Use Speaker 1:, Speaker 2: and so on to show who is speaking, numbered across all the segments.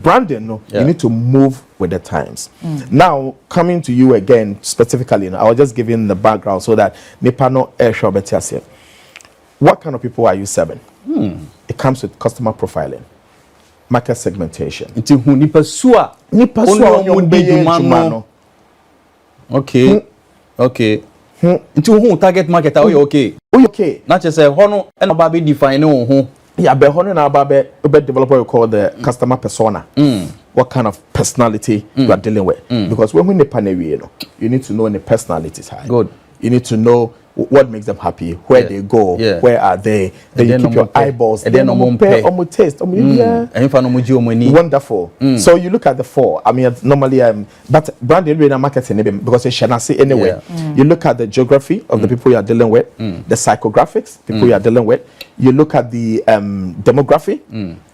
Speaker 1: branding, no, you need to move with the times. Now, coming to you again specifically, I was just giving the background so that Nipano Air better. What kind of people are you serving? It comes with customer profiling, market segmentation.
Speaker 2: Okay. Okay. Into who target market are you okay?
Speaker 1: Okay.
Speaker 2: Not just a hono and baby define who.
Speaker 1: Yeah, but hono na babe developer you call the customer persona. What kind of personality you are dealing with? Because when the panel, you need to know the personalities.
Speaker 2: Good.
Speaker 1: You need to know what makes them happy, where they go, where are they. Then you keep your eyeballs.
Speaker 2: And then no
Speaker 1: taste. Wonderful. So you look at the 4. I mean, normally, but branding and marketing because it's Shanasi anyway. You look at the geography of the people you are dealing with, the psychographics people you are dealing with. You look at the demography,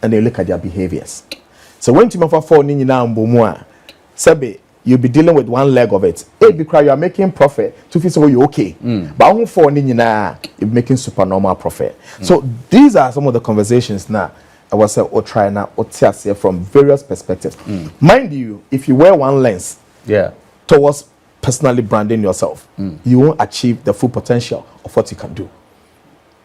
Speaker 1: and you look at their behaviors. So when you move for Nina Mbumua, Sebe, you'll be dealing with one leg of it. Because you are making profit to feel so you okay. But for Nina, you're making supernormal profit. So these are some of the conversations now. I was saying, or try now, or tear from various perspectives. Mind you, if you wear one lens, towards personally branding yourself, you won't achieve the full potential of what you can do.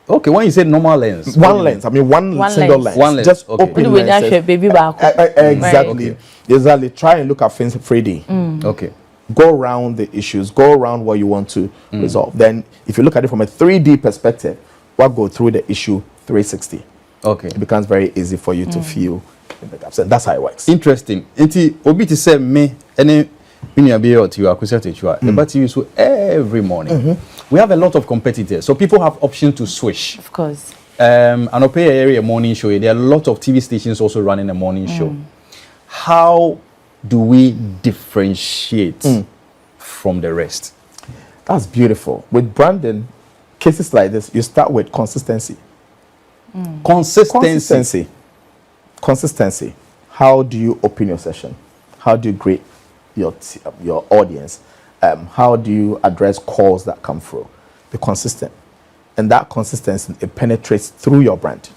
Speaker 2: Okay, when you say normal lens,
Speaker 1: one lens, I mean one single lens.
Speaker 2: One lens,
Speaker 1: just
Speaker 2: okay.
Speaker 1: open lenses. Exactly.
Speaker 2: Okay.
Speaker 1: Exactly. Try and look at things 3D.
Speaker 2: Okay.
Speaker 1: Go around the issues. Go around what you want to resolve. Then, if you look at it from a 3D perspective, what go through the issue 360.
Speaker 2: Okay.
Speaker 1: It becomes very easy for you to feel in the gaps, and that's how it works.
Speaker 2: Interesting. Inti obi to say me any but you so every morning. We have a lot of competitors, so people have options to switch.
Speaker 3: Of course.
Speaker 2: An Opay area morning show. There are a lot of TV stations also running a morning show. How do we differentiate from the rest?
Speaker 1: That's beautiful. With branding, cases like this, you start with consistency. Consistency. How do you open your session? How do you greet your audience? How do you address calls that come through? Be consistent, and that consistency, it penetrates through your brand.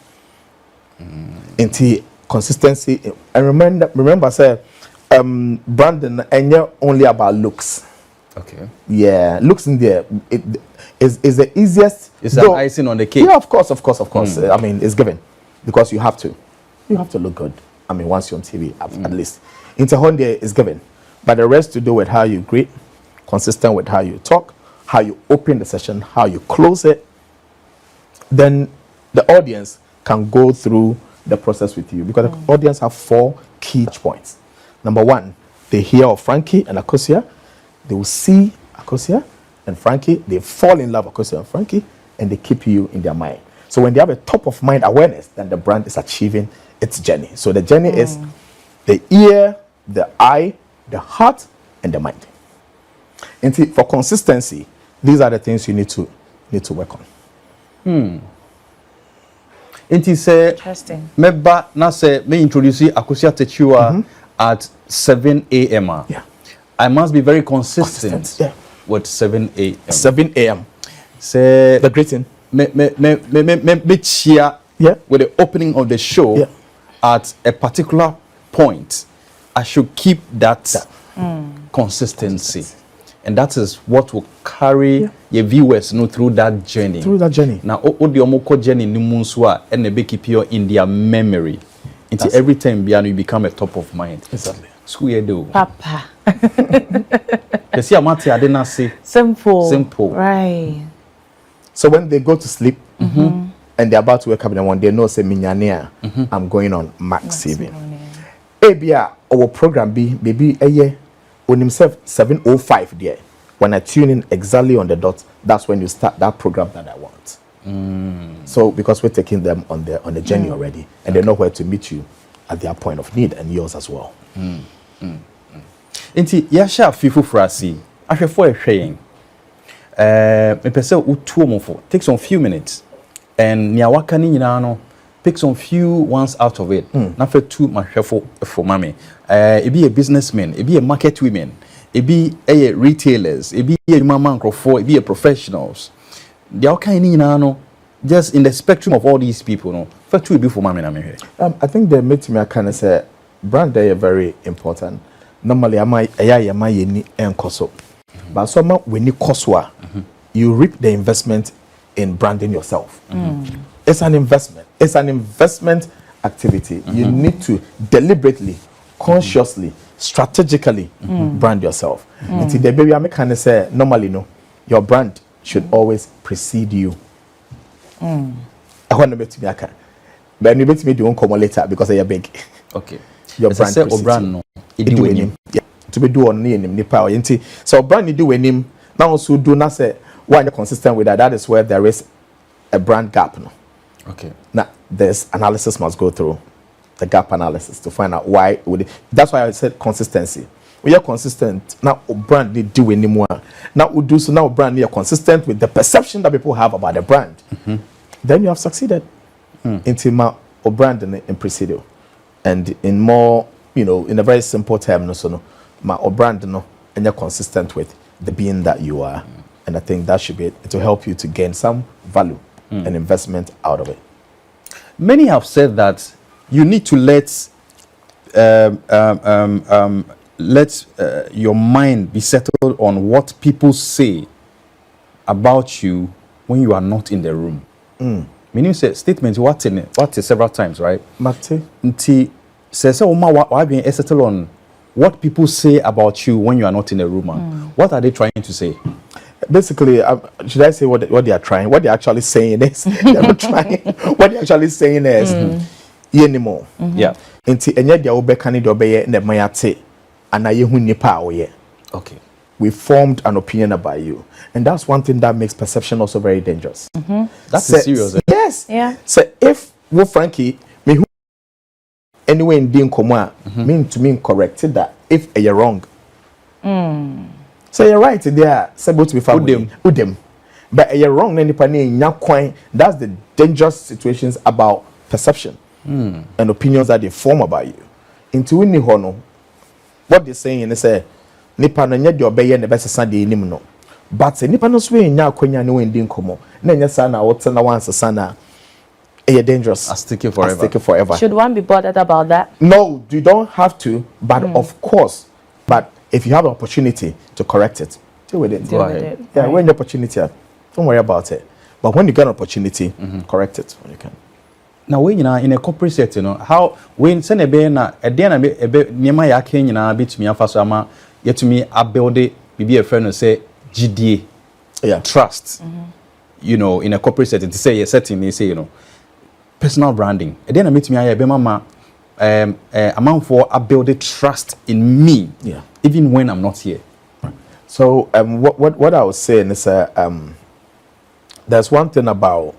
Speaker 1: Into consistency, and remember, say, branding ain't only about looks.
Speaker 2: Okay.
Speaker 1: Yeah, looks in there. It is the easiest.
Speaker 2: It's an icing on the cake.
Speaker 1: Yeah, of course. I mean, it's given because you have to look good. I mean, once you're on TV, at least. Into Honda is given. But the rest to do with how you greet, consistent with how you talk, how you open the session, how you close it, then the audience can go through the process with you. Because the audience have 4 key points. Number 1, they hear of Frankie and Akosia. They will see Akosia and Frankie. They fall in love with Akosia and Frankie, and they keep you in their mind. So when they have a top of mind awareness, then the brand is achieving its journey. So the journey is the ear, the eye, the heart, and the mind. And see, for consistency, these are the things you need to work on.
Speaker 2: Inti say
Speaker 3: interesting.
Speaker 2: Meba na say me introduce Akosia Techiwa at 7 a.m.
Speaker 1: Yeah.
Speaker 2: I must be very consistent with 7 a.m.
Speaker 1: 7 a.m.
Speaker 2: Say
Speaker 1: the greeting.
Speaker 2: Me cheer with the opening of the show at a particular point. I should keep that consistency. And that is what will carry your viewers through that journey. Now, the omoko journey ni munswa and they keep you in their memory. Until every time you become a top of mind.
Speaker 1: Exactly.
Speaker 2: School you do.
Speaker 3: Papa.
Speaker 2: You see, I didn't say simple.
Speaker 3: Right.
Speaker 1: So when they go to sleep and they're about to wake up in the morning, they know say minyania, I'm going on max saving. Abia our program baby a year on himself 7:05 there. When I tune in exactly on the dot, that's when you start that program that I want. So because we're taking them on the journey already, and they know where to meet you at their point of need and yours as well.
Speaker 2: Inti yasha fifu frasi ahwefo ehwen me pese utuo mofo take some few minutes and nia waka ni nyina no pick some few ones out of it. Na fe two mahwefo for mame e be a businessman, e be a market women, e be a retailers, e be a mama nkrofo, e be a professionals. They all kind ni nyina no just in the spectrum of all these people no fe two be for mame na me.
Speaker 1: I think they made me kind of say brand they are very important. Normally, I might any and coso, but some when you coso, you reap the investment in branding yourself. It's an investment. It's an investment activity. You need to deliberately, consciously, strategically brand yourself. And the baby, I can say normally, no, your brand should always precede you. I want to bet me, I can. But you bet me, you won't come later because I am big.
Speaker 2: Okay.
Speaker 1: Your brand
Speaker 2: no.
Speaker 1: It do with him. Yeah. To be do on him, the power. So brand you do with him. Now also do not say why you're consistent with that. That is where there is a brand gap. No.
Speaker 2: Okay.
Speaker 1: Now this analysis must go through the gap analysis to find out why would it. That's why I said consistency. When you're consistent, now brand need do anymore. Now we do so now brand you're consistent with the perception that people have about the brand. Then you have succeeded. Into my brand in presidio. And in more, in a very simple term, no, my brand, no, and you're consistent with the being that you are. And I think that should be it to help you to gain some value and investment out of it.
Speaker 2: Many have said that you need to let your mind be settled on what people say about you when you are not in the room. Meaning say statement what is several times, right?
Speaker 1: Mate.
Speaker 2: Nti says why being settled on what people say about you when you are not in the room. What are they trying to say?
Speaker 1: Basically, should I say what they are trying? What they're actually saying is they're not trying. What they're actually saying is anymore.
Speaker 2: Yeah.
Speaker 1: Nti enye dia obekani de obeye na mayate anaye hu nipa oye.
Speaker 2: Okay.
Speaker 1: We formed an opinion about you, and that's one thing that makes perception also very dangerous.
Speaker 2: That's serious.
Speaker 1: Yes.
Speaker 3: Yeah.
Speaker 1: So if we Frankie me who anyway in being common mean to mean corrected that if you're wrong. So you're right there. Supposed to be found with them, but you're wrong. That's the dangerous situations about perception and opinions that they form about you. Into winning hono, what they're saying is say. Nipa no nye de obeye ne besesa de enim no but nipa no so enya akwanya ne wendi nkomo na nya sa na wote na wansesa na dangerous.
Speaker 2: I stick it forever.
Speaker 1: I stick it forever.
Speaker 3: Should one be bothered about that?
Speaker 1: No, you don't have to, but of course, but if you have an opportunity to correct it, deal with it.
Speaker 3: Deal with it.
Speaker 1: Yeah,
Speaker 3: right.
Speaker 1: when the opportunity, don't worry about it. But when you get an opportunity, correct it when you can.
Speaker 2: Now when you in a corporate setting, how when send a be na e dey na be niema ya ka nyina betumi afa so ama yetumi abuild be a friend and say GDA, trust. In a corporate setting to say a setting they say personal branding. And then I meet me I be mama amount for build trust in me, even when I'm not here.
Speaker 1: So what I was saying is there's one thing about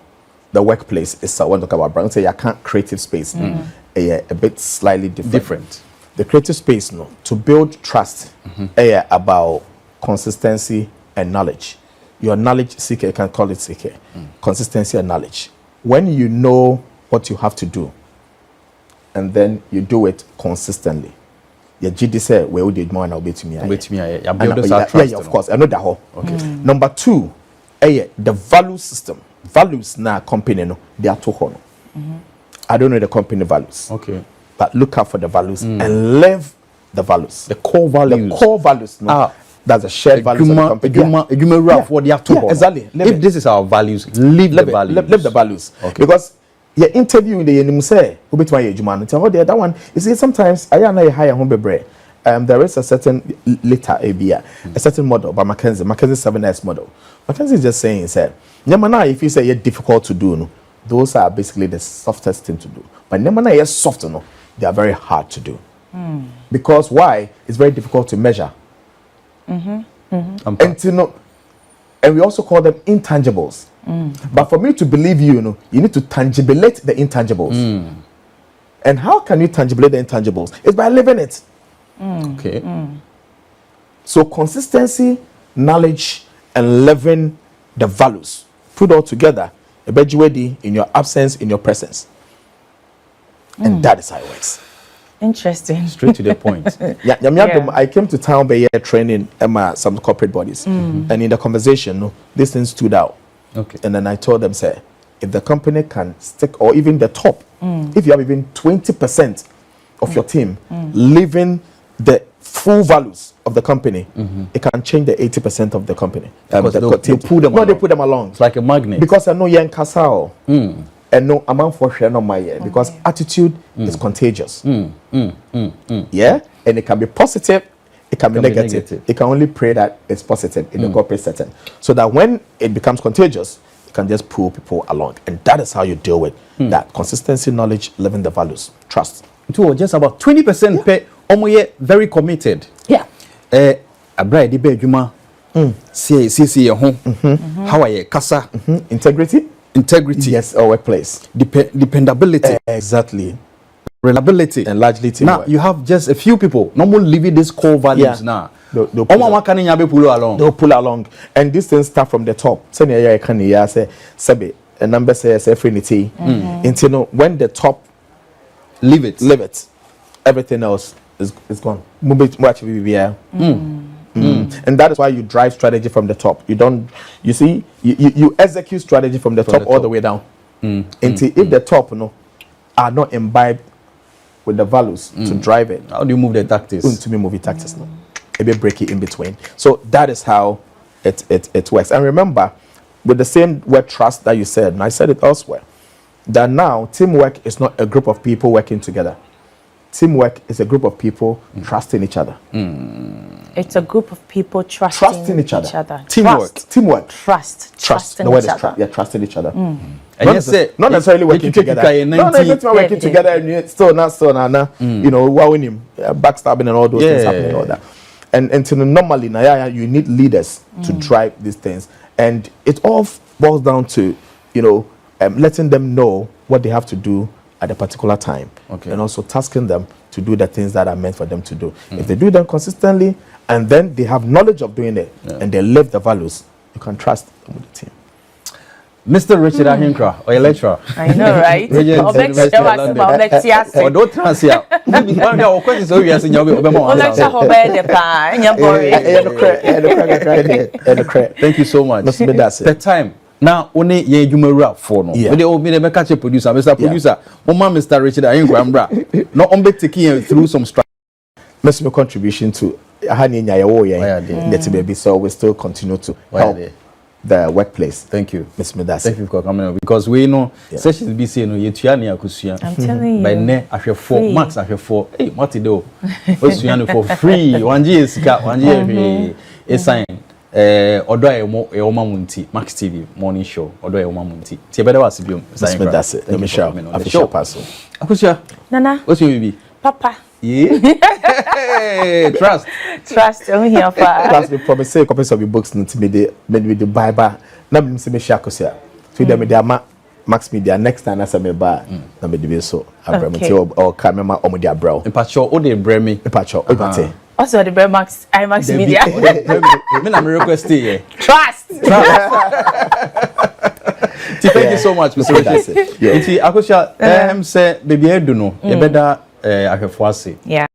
Speaker 1: the workplace is I want to talk about brand. Say I can't creative space a bit slightly different. The creative space to build trust about consistency and knowledge. Your knowledge seeker, you can call it seeker. Consistency and knowledge. When you know what you have to do and then you do it consistently. Your GD say where would you more now to me? Yeah, of course. I know that whole. Okay. Number 2, the value system. Values na company they are too I don't know the company values.
Speaker 2: Okay.
Speaker 1: But look out for the values and live the values.
Speaker 2: The core values.
Speaker 1: The core values. That's a shared values of the company. Exactly.
Speaker 2: If this is our values, live the values.
Speaker 1: Live the values.
Speaker 2: Okay.
Speaker 1: Because you're interviewing the enemy say, who bet my age tell that one. You see, sometimes I am higher home there is a certain later a certain model by Mackenzie 7S model. Mackenzie is just saying, Nyamana, if you say you're difficult to do, those are basically the softest thing to do. But Nyamana is soft, they are very hard to do. Because why? It's very difficult to measure. And we also call them intangibles. But for me to believe you, you need to tangibilate the intangibles. And how can you tangibilate the intangibles? It's by living it.
Speaker 2: Okay.
Speaker 1: So consistency, knowledge, and living the values. Put all together, a bejuedi in your absence, in your presence. And that is how it works.
Speaker 3: Interesting.
Speaker 2: Straight to the point.
Speaker 1: I came to town by training some corporate bodies. And in the conversation, this thing stood out.
Speaker 2: Okay.
Speaker 1: And then I told them, say, if the company can stick, or even the top, if you have even 20% of your team living the full values of the company, it can change the 80% of the company.
Speaker 2: Because they pull them along.
Speaker 1: They put them along.
Speaker 2: It's like a magnet.
Speaker 1: Because I know young Kasao. And no amount for share no my year. Because attitude is contagious. Yeah? And it can be positive, it can be negative. It can only pray that it's positive in the corporate setting. So that when it becomes contagious, you can just pull people along. And that is how you deal with that. Consistency, knowledge, living the values, trust.
Speaker 2: Just about 20% pay very committed.
Speaker 1: Yeah.
Speaker 2: Abra di be adwuma. See how are you kasa? Integrity.
Speaker 1: Yes, our workplace.
Speaker 2: Dependability.
Speaker 1: Exactly.
Speaker 2: Reliability.
Speaker 1: And largely teamwork.
Speaker 2: Now you have just a few people normally living these core values now.
Speaker 1: They'll pull along. And these things start from the top. Say a number says affinity. Until when the top
Speaker 2: leave it,
Speaker 1: everything else is gone. And that is why you drive strategy from the top. You execute strategy from the top all the way down. Until if the top are not imbibed with the values to drive it,
Speaker 2: how do you move the tactics?
Speaker 1: To be movie tactics, maybe break it in between. So that is how it works. And remember, with the same word trust that you said, and I said it elsewhere, that now teamwork is not a group of people working together. Teamwork is a group of people trusting each other.
Speaker 3: It's a group of people trusting each other.
Speaker 1: Teamwork.
Speaker 3: Trusting
Speaker 1: the word
Speaker 3: each
Speaker 1: is
Speaker 3: other.
Speaker 1: trusting each other.
Speaker 2: Not
Speaker 1: necessarily working together. Not working together and still now. Wowing him, backstabbing and all those things happening and all that. And normally now you need leaders to drive these things. And it all boils down to, letting them know what they have to do at a particular time, and also tasking them to do the things that are meant for them to do. If they do them consistently, and then they have knowledge of doing it, and they live the values, you can trust them with the team.
Speaker 2: Mr. Richard Ahenkorah, or a lecturer.
Speaker 3: I know, right?
Speaker 2: Thank you so much. The time. Now, only ye jumera for no. But the me the catch producer, Mr. Richard Ahenkorah. No on taking through some strategy.
Speaker 1: Mr. contribution to baby, so we still continue to help the workplace.
Speaker 2: Thank you.
Speaker 1: Ms. Medase.
Speaker 2: Thank you for coming on, because we know sessions be saying no yetuani akusia.
Speaker 3: I'm telling you.
Speaker 2: By ne I have 4 max, I have 4. Hey, Marty do. Osuani for free. 1G is cat, 1G is sign. Odo e oma munti Max TV morning show. Odo e oma munti. Ti better was biom.
Speaker 1: Ms. Medase. Let me show. Official parcel.
Speaker 2: Akusia.
Speaker 3: Nana.
Speaker 2: What's your baby?
Speaker 3: Papa.
Speaker 2: Yeah.
Speaker 3: Trust. I'm here for.
Speaker 1: Trust me. Promise. Say copies of your books. Not me the Bible. Na me say me share akusia. So them me Max Media next time as me ba. Na me the so. Abramati or camera or me the abrow.
Speaker 2: Impacho o de bremi.
Speaker 1: Impacho. Ibate.
Speaker 3: Also the Bread Max, IMAX Media.
Speaker 2: Me na me request here.
Speaker 3: Trust.
Speaker 2: Thank you so much, Mr. Richard. Akosha, say baby, I don't know. You better I have 4 say.
Speaker 3: Yeah.